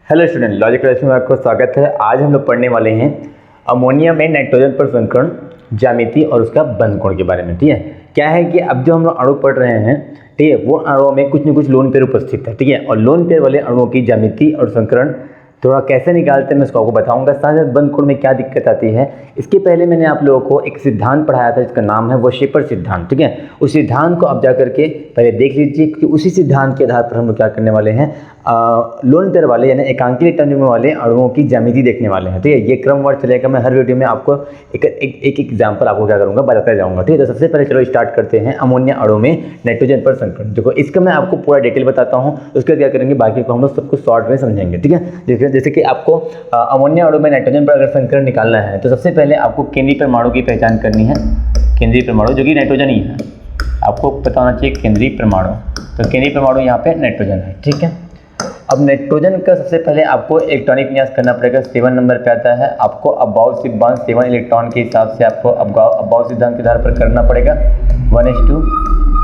Hello student, logic class में आपका स्वागत है। आज हम लोग पढ़ने वाले हैं अमोनिया में नाइट्रोजन पर संकरण, ज्यामिति और उसका बंध कोण के बारे में। ठीक है, क्या है कि अब जो हम लोग अणु पढ़ रहे हैं, ठीक है, वो अणुओं में कुछ न कुछ लोन पेयर उपस्थित है। ठीक है, और लोन पेयर वाले अणुओं की ज्यामिति और संकरण थोड़ा कैसे निकालते हैं मैं उसको आपको बताऊंगा। साथ साथ बंध कोण में क्या दिक्कत आती है, इसके पहले मैंने आप लोगों को एक सिद्धांत पढ़ाया था जिसका नाम है वो शेपर सिद्धांत। ठीक है, उस सिद्धांत को आप जा करके पहले देख लीजिए कि उसी सिद्धांत के आधार पर हम लोग क्या करने वाले हैं, लोन पेयर वाले यानी एकांकी इलेक्ट्रॉन वाले अणुओं की ज्यामिति देखने वाले हैं। ठीक है, ये क्रमवार चलेगा। मैं हर वीडियो में आपको एक एग्जाम्पल आपको क्या करूंगा, बताता जाऊंगा। ठीक है, तो सबसे पहले चलो स्टार्ट करते हैं अमोनिया अणु में नाइट्रोजन पर संकरण। देखो, इसका मैं आपको पूरा डिटेल बताता हूँ, उसके बाद क्या करेंगे बाकी को हम लोग सबको शॉर्ट में समझेंगे। ठीक है, जैसे कि आपको अमोनिया अणु में नाइट्रोजन पर अगर संकरण निकालना है तो सबसे पहले आपको केंद्रीय परमाणु की पहचान करनी है। केंद्रीय परमाणु जो कि नाइट्रोजन ही है, आपको पता होना चाहिए केंद्रीय परमाणु। तो केंद्रीय परमाणु यहाँ पे नाइट्रोजन है। ठीक है, अब नाइट्रोजन का सबसे पहले आपको इलेक्ट्रॉनिक विन्यास करना पड़ेगा। 7 नंबर पे आता है। आपको अबाव सिद्धांत 7 इलेक्ट्रॉन के हिसाब से आपको अबाव सिद्धांत के आधार पर करना पड़ेगा। 1s2,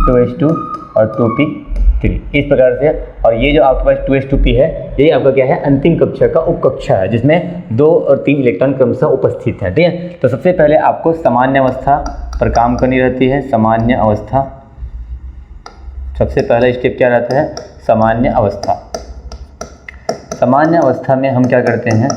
2s2 और 2p3 इस प्रकार से। और ये जो आपके पास 2s2p है, ये आपका क्या है, अंतिम कक्षा का उपकक्षा है जिसमें 2 और 3 इलेक्ट्रॉन क्रमशः उपस्थित है। ठीक है, तो सबसे पहले आपको सामान्य अवस्था पर काम करनी रहती है। सामान्य अवस्था, सबसे पहला स्टेप क्या रहता है, सामान्य अवस्था। सामान्य अवस्था में हम क्या करते हैं,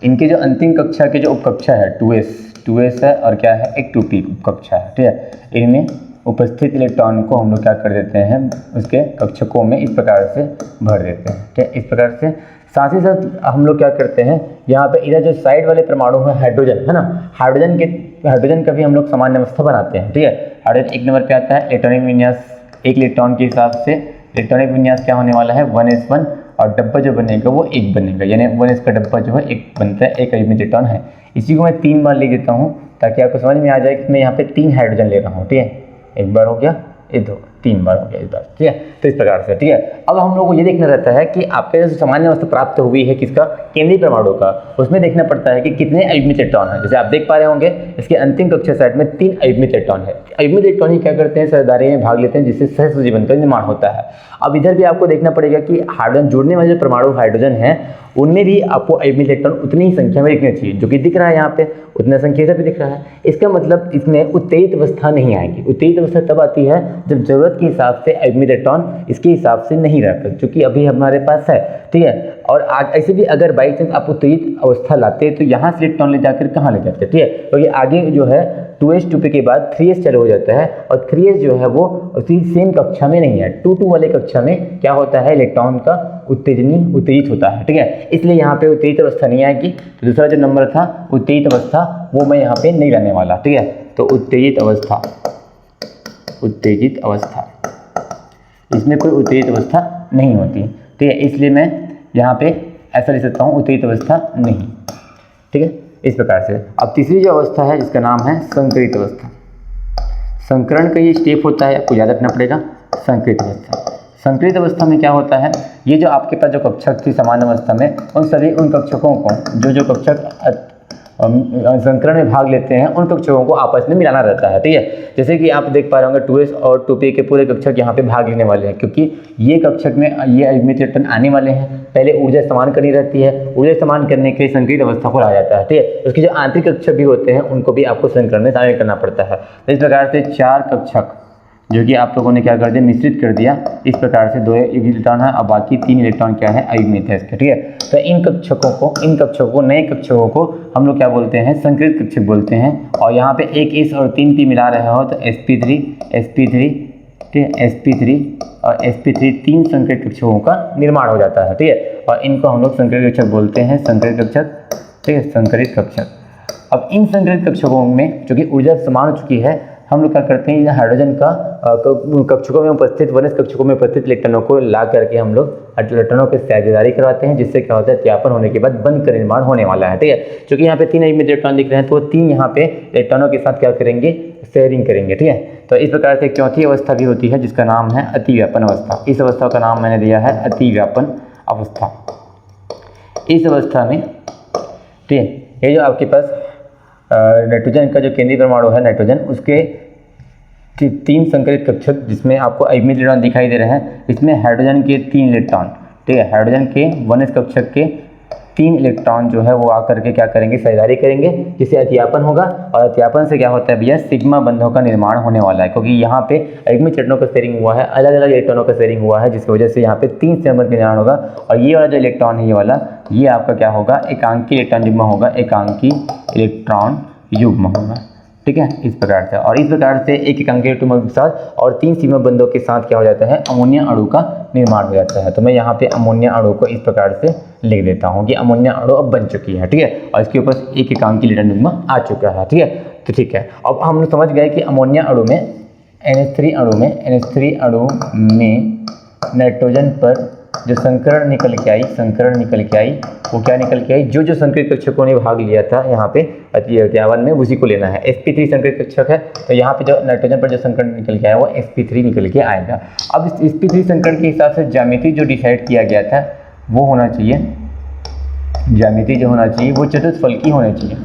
इनके जो अंतिम कक्षा के जो उपकक्षा है 2s है और क्या है, एक 2p उपकक्षा है। ठीक है, इनमें उपस्थित इलेक्ट्रॉन को हम लोग क्या कर देते हैं, उसके कक्षकों में इस प्रकार से भर देते हैं। ठीक है, इस प्रकार से। साथ ही साथ हम लोग क्या करते हैं, यहाँ पे इधर जो साइड वाले परमाणु है हाइड्रोजन है ना, हाइड्रोजन का भी हम लोग सामान्य अवस्था बनाते हैं। ठीक है, हाइड्रोजन 1 नंबर पे आता है। इलेक्ट्रॉनिक विन्यास एक इलेक्ट्रॉन के हिसाब से इलेक्ट्रॉनिक विन्यास क्या होने वाला है, 1s1 और डब्बा जो बनेगा वो 1 बनेगा, यानी 1s का डब्बा जो है 1 बनता है, एक अयुग्मित इलेक्ट्रॉन है। इसी को मैं 3 बार लिख देता हूँ ताकि आपको समझ में आ जाए कि मैं यहाँ पे 3 हाइड्रोजन ले रहा हूँ। ठीक है, एक बार हो गया, ये 2, 3 बार हो गया इस बार। ठीक है, तो इस प्रकार से। ठीक है, अब हम लोग को ये देखना रहता है कि आपके जो सामान्य अवस्था प्राप्त हुई है किसका, केंद्रीय परमाणु का, उसमें देखना पड़ता है कि कितने अयुग्मित इलेक्ट्रॉन है। जैसे आप देख पा रहे होंगे इसके अंतिम कक्षा साइड में 3 अयुग्मित इलेक्ट्रॉन है। अयुग्मित इलेक्ट्रॉन ही क्या करते हैं, सहधारी में भाग लेते हैं जिससे सहसंजीवन का निर्माण होता है। अब इधर भी आपको देखना पड़ेगा कि हाइड्रोजन जुड़ने वाले जो परमाणु हाइड्रोजन है उनमें भी आपको अयुग्मित इलेक्ट्रॉन उतनी ही संख्या में दिखना चाहिए, जो कि दिख रहा है यहाँ पे, उतना संख्या से भी दिख रहा है। इसका मतलब इसमें उत्तेजित अवस्था नहीं आएगी। उत्तेजित अवस्था तब आती है जब जरूरत के हिसाब से अयुग्मित इलेक्ट्रॉन इसके हिसाब से नहीं रहता, जो कि अभी हमारे पास है। ठीक है, और आज ऐसे भी अगर बाई चांस आप उत्तेजित अवस्था लाते तो यहाँ से इलेक्ट्रॉन ले जाकर कहाँ ले जाते हैं। ठीक है, तो ये आगे जो है 2s2p के बाद 3s चालू हो जाता है और 3s जो है वो उसी सेम कक्षा में नहीं है, 2 वाले कक्षा में क्या होता है, इलेक्ट्रॉन का उत्तेजित होता है। ठीक है, इसलिए यहाँ पे उत्तेजित अवस्था नहीं आएगी। तो दूसरा जो नंबर था उत्तेजित अवस्था, वो मैं यहाँ पे नहीं लाने वाला। ठीक है, तो उत्तेजित अवस्था, इसमें कोई उत्तेजित अवस्था नहीं होती। ठीक है, इसलिए मैं यहाँ पे ऐसा लिख सकता हूँ, उत्तेजित अवस्था नहीं। ठीक है, इस प्रकार से। अब तीसरी जो अवस्था है जिसका नाम है संकरित अवस्था। संकरण का ये स्टेप होता है, आपको याद रखना पड़ेगा, संकरित अवस्था। संकरित अवस्था में क्या होता है, ये जो आपके पास जो कक्षक थी सामान्य अवस्था में, उन कक्षकों को जो कक्षक संकरण में भाग लेते हैं उन कक्षकों को आपस में मिलाना रहता है। ठीक है, जैसे कि आप देख पा रहे होंगे 2s और 2p के पूरे कक्षक यहाँ पे भाग लेने वाले हैं, क्योंकि ये कक्षक में ये अयुग्मित इलेक्ट्रॉन आने वाले हैं। पहले ऊर्जा समान करनी रहती है, ऊर्जा समान करने के लिए संकरित अवस्था को लाया जाता है। ठीक है, उसके जो आंतरिक कक्षक भी होते हैं उनको भी आपको संकरण में शामिल करना पड़ता है। तो इस प्रकार से 4 कक्षक जो कि आप लोगों ने क्या कर दिया, मिश्रित कर दिया। इस प्रकार से 2 इलेक्ट्रॉन है और बाकी 3 इलेक्ट्रॉन क्या है, अयुग्मित है इसके। ठीक है, तो इन कक्षकों को नए कक्षकों को हम लोग क्या बोलते हैं, संकरित कक्षक बोलते हैं। और यहाँ पे 1s और 3p मिला रहे हो तो sp3 और sp3 3 संकरित कक्षकों का निर्माण हो जाता है। ठीक है, और इनको हम लोग संकरित कक्षक बोलते हैं, संकरित कक्षक। ठीक है, संकरित कक्षक। अब इन संकरित कक्षकों में जो कि ऊर्जा समान हो चुकी है, हम लोग क्या करते हैं, हाइड्रोजन का कक्षकों में उपस्थित 1s कक्षकों में उपस्थित इलेक्ट्रॉनों को ला करके हम लोग इलेक्ट्रॉनों के साझेदारी करवाते हैं, जिससे क्या होता है, त्यापन होने के बाद बंध का निर्माण होने वाला है। ठीक है, क्योंकि यहाँ पे 3 अयुग्मित इलेक्ट्रॉन दिख रहे हैं तो 3 यहाँ पे इलेक्ट्रॉनों के साथ क्या करेंगे, शेयरिंग करेंगे। ठीक है, तो इस प्रकार से चौथी अवस्था भी होती है जिसका नाम है अतिव्यापन अवस्था। इस अवस्था का नाम मैंने दिया है अतिव्यापन अवस्था। इस अवस्था में ठीक है, ये जो आपके पास नाइट्रोजन का जो केंद्रीय परमाणु है नाइट्रोजन, उसके 3 संकरित कक्षक जिसमें आपको अयुग्मित इलेक्ट्रॉन दिखाई दे रहे हैं, इसमें हाइड्रोजन के 3 इलेक्ट्रॉन। ठीक है, हाइड्रोजन के 1s कक्षक के 3 इलेक्ट्रॉन जो है वो आकर के क्या करेंगे, साझेदारी करेंगे, जिससे अतियापन होगा। और अतियापन से क्या होता है भैया, सिग्मा बंधों का निर्माण होने वाला है, क्योंकि यहाँ पे युग्मित चरणों का शेयरिंग हुआ है, अलग अलग इलेक्ट्रॉनों का शेयरिंग हुआ है, जिसकी वजह से यहाँ पे 3 सिग्मा बंध का निर्माण होगा। और ये वाला जो इलेक्ट्रॉन है, ये वाला, ये आपका क्या होगा, एकांकी इलेक्ट्रॉन युग्म होगा, एकांकी इलेक्ट्रॉन युग्म होगा, ठीक है, इस प्रकार से। और इस प्रकार से एक एकांकी इलेक्ट्रॉन के साथ और 3 सीमा बंधों के साथ क्या हो जाता है, अमोनिया अणु का निर्माण हो जाता है। तो मैं यहाँ पे अमोनिया अणु को इस प्रकार से लिख देता हूँ कि अमोनिया अणु अब बन चुकी है, ठीक है, और इसके ऊपर एक एकांकी इलेक्ट्रॉन युग्म आ चुका है, ठीक है। तो ठीक है, अब हम लोग समझ गए कि अमोनिया अणु में NH3 अणु में नाइट्रोजन पर जो संकरण निकल के आई, वो क्या निकल के आई, जो संकरित कक्षकों ने भाग लिया था यहाँ पे अतियावन में, उसी को लेना है। sp3 संकरित कक्षक है, तो यहाँ पे जो नाइट्रोजन पर जो संकरण निकल के आया वो sp3 निकल के आएगा। अब इस sp3 संकरण के हिसाब से ज्यामिति जो डिसाइड किया गया था वो होना चाहिए, ज्यामिति जो होना चाहिए वो चतुष्फलकी होनी चाहिए,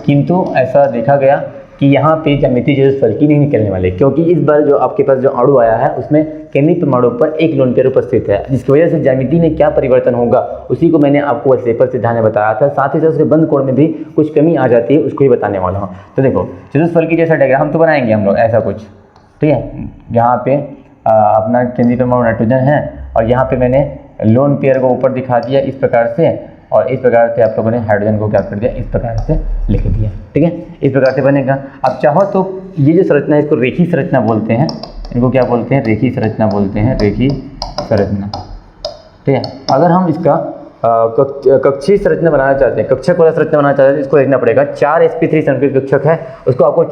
किंतु ऐसा देखा गया कि यहाँ पे ज्यामिति चतुष्फलकी नहीं निकलने वाले, क्योंकि इस बार जो आपके पास जो अणु आया है उसमें केंद्रीय परमाणु पर एक लोन पेयर उपस्थित है, जिसकी वजह से ज्यामिति में क्या परिवर्तन होगा उसी को मैंने आपको वैसे सिद्धांत में बताया था। साथ ही साथ उसके बंद कोण में भी कुछ कमी आ जाती है, उसको ही बताने वाला हूँ। तो देखो, चतुष्फलकी जैसा डायग्राम तो बनाएंगे हम लोग ऐसा कुछ, ठीक है। यहाँ पे अपना केंद्रीय परमाणु नाइट्रोजन है, और यहाँ पे मैंने लोन पेयर को ऊपर दिखा दिया इस प्रकार से, और इस प्रकार से आप लोगों ने हाइड्रोजन को क्या कर दिया, इस प्रकार से लिख दिया, ठीक है, इस प्रकार से बनेगा। अब चाहो तो ये जो संरचना है इसको रेखी संरचना बोलते हैं, इनको क्या बोलते हैं, रेखी संरचना बोलते हैं, रेखी संरचना, ठीक है। अगर हम इसका कक्षीय संरचना बनाना चाहते हैं, कक्षक वाला संरचना बनाना चाहते हैं, इसको देखना पड़ेगा। 4 sp3 संकरित कक्षक है, उसको आपको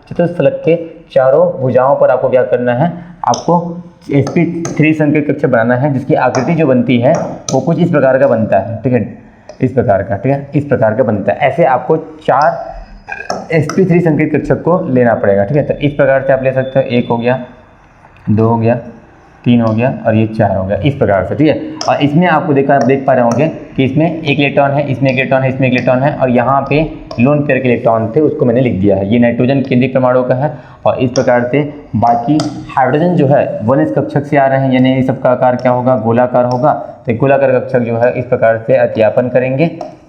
चतुष्फलक के चारों भुजाओं पर आपको क्या करना है, आपको sp3 संकरित कक्षक बनाना है, जिसकी आकृति जो बनती है वो कुछ इस प्रकार का बनता है, ठीक है, इस प्रकार का, ठीक है, इस प्रकार का बनता है। ऐसे आपको 4 sp3 संकरित कक्षक को लेना पड़ेगा, ठीक है। तो इस प्रकार से आप ले सकते हो, 1 हो गया, 2 हो गया, 3 हो गया, और ये 4 हो गया, इस प्रकार से, ठीक है। और इसमें आपको देख पा रहे होंगे कि इसमें एक इलेक्ट्रॉन है, इसमें एक इलेक्ट्रॉन है, इसमें एक इलेक्ट्रॉन है, और यहाँ पे लोन पेयर के इलेक्ट्रॉन थे, उसको मैंने लिख दिया है। ये नाइट्रोजन केंद्रीय परमाणु का है, और इस प्रकार से बाकी हाइड्रोजन जो है 1s कक्षक से आ रहे हैं, यानी इस सबका आकार क्या होगा, गोलाकार होगा। तो गोलाकार कक्षक जो है इस प्रकार से अतियापन करेंगे,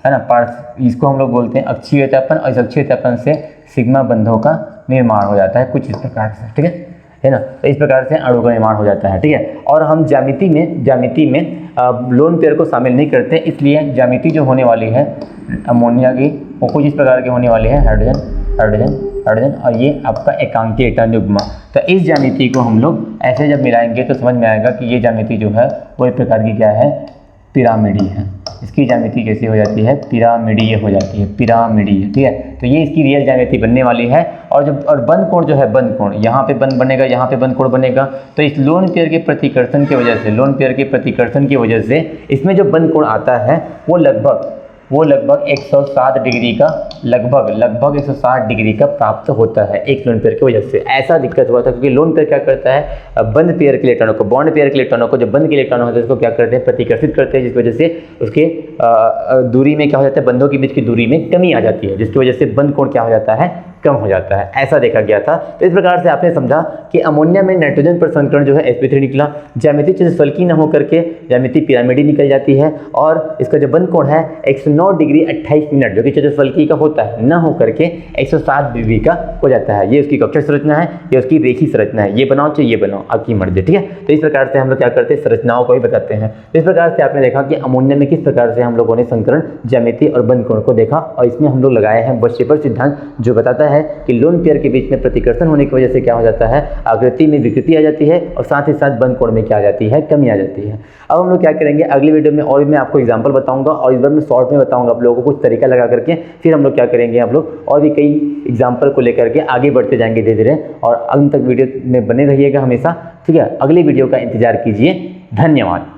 है ना, इसको हम लोग बोलते हैं अक्षीय अतियापन, और इस अक्षीय अतियापन से सिग्मा बंधों का निर्माण हो जाता है कुछ इस प्रकार से, ठीक है ना। तो इस प्रकार से अणु का निर्माण हो जाता है, ठीक है। और हम ज्यामिति में लोन पेयर को शामिल नहीं करते, इसलिए ज्यामिति जो होने वाली है अमोनिया की वो कुछ इस प्रकार के होने वाले हैं, हाइड्रोजन, और ये आपका एकांकी इलेक्ट्रॉन युग्म। तो इस ज्यामिति को हम लोग ऐसे जब मिलाएंगे तो समझ में आएगा कि ये ज्यामिति जो है वो एक प्रकार की क्या है, पिरामिडीय है। इसकी ज्यामिति कैसी हो जाती है, पिरामिडीय हो जाती है, पिरामिडीय, ठीक है। तो ये इसकी रियल ज्यामिति बनने वाली है। और बंद कोण जो है, बंद कोण यहाँ पे बंद बनेगा, यहाँ पे बंद कोण बनेगा। तो इस लोन पेयर के प्रतिकर्षण की वजह से, इसमें जो बंद कोण आता है वो लगभग 160 डिग्री का, लगभग 160 डिग्री का प्राप्त होता है एक लोन पेयर की वजह से। ऐसा दिक्कत हुआ था क्योंकि लोन पेयर क्या करता है, बंद पेयर के इलेक्ट्रॉनों को, बॉन्ड पेयर के इलेक्ट्रॉनों को, जो बंद के इलेक्ट्रॉन होते हैं उसको क्या करते हैं, प्रतिकर्षित करते हैं, जिसकी वजह से उसके दूरी में क्या हो जाता है, बंधों के बीच की दूरी में कमी आ जाती है, जिसकी वजह से बंद कोण क्या हो जाता है, कम हो जाता है। ऐसा देखा गया था। तो इस प्रकार से आपने समझा कि अमोनिया में नाइट्रोजन पर संकरण जो है sp3 निकला, ज्यामिति चतुष्फलकी न होकर के ज्यामिति पिरामिडी निकल जाती है, और इसका जो बंद कोण है 109 डिग्री 28 मिनट, जो कि चतुष्फलकी का होता है, न होकर के 160 डिग्री का हो जाता है। ये उसकी कक्षक संरचना है, ये उसकी रेखी संरचना है। ये बनाओ चाहे ये बनाओ, आपकी मर्जी, ठीक है। तो इस प्रकार से हम लोग क्या करते हैं, संरचनाओं को भी बताते हैं। तो इस प्रकार से आपने देखा कि अमोनिया में किस प्रकार से हम लोगों ने संकरण, ज्यामिति और बंद कोण को देखा, और इसमें हम लोग लगाए हैं बर्नशेपर सिद्धांत, जो बताता है कि लोन पेयर के बीच में प्रतिकर्षण होने की वजह से क्या हो जाता है, आकृति में विकृति आ जाती है, और साथ ही साथ बंद कोण में क्या आ जाती है, कमी आ जाती है। अब हम लोग क्या करेंगे अगली वीडियो में, और मैं आपको एग्जांपल बताऊंगा, और इस बार मैं शॉर्ट में बताऊंगा आप लोगों को कुछ तरीका लगा करके। फिर हम लोग क्या करेंगे, आप लोग और भी कई एग्जाम्पल को लेकर के आगे बढ़ते जाएंगे धीरे धीरे, और अंत तक वीडियो में बने रहिएगा हमेशा, ठीक है। अगली वीडियो का इंतजार कीजिए। धन्यवाद।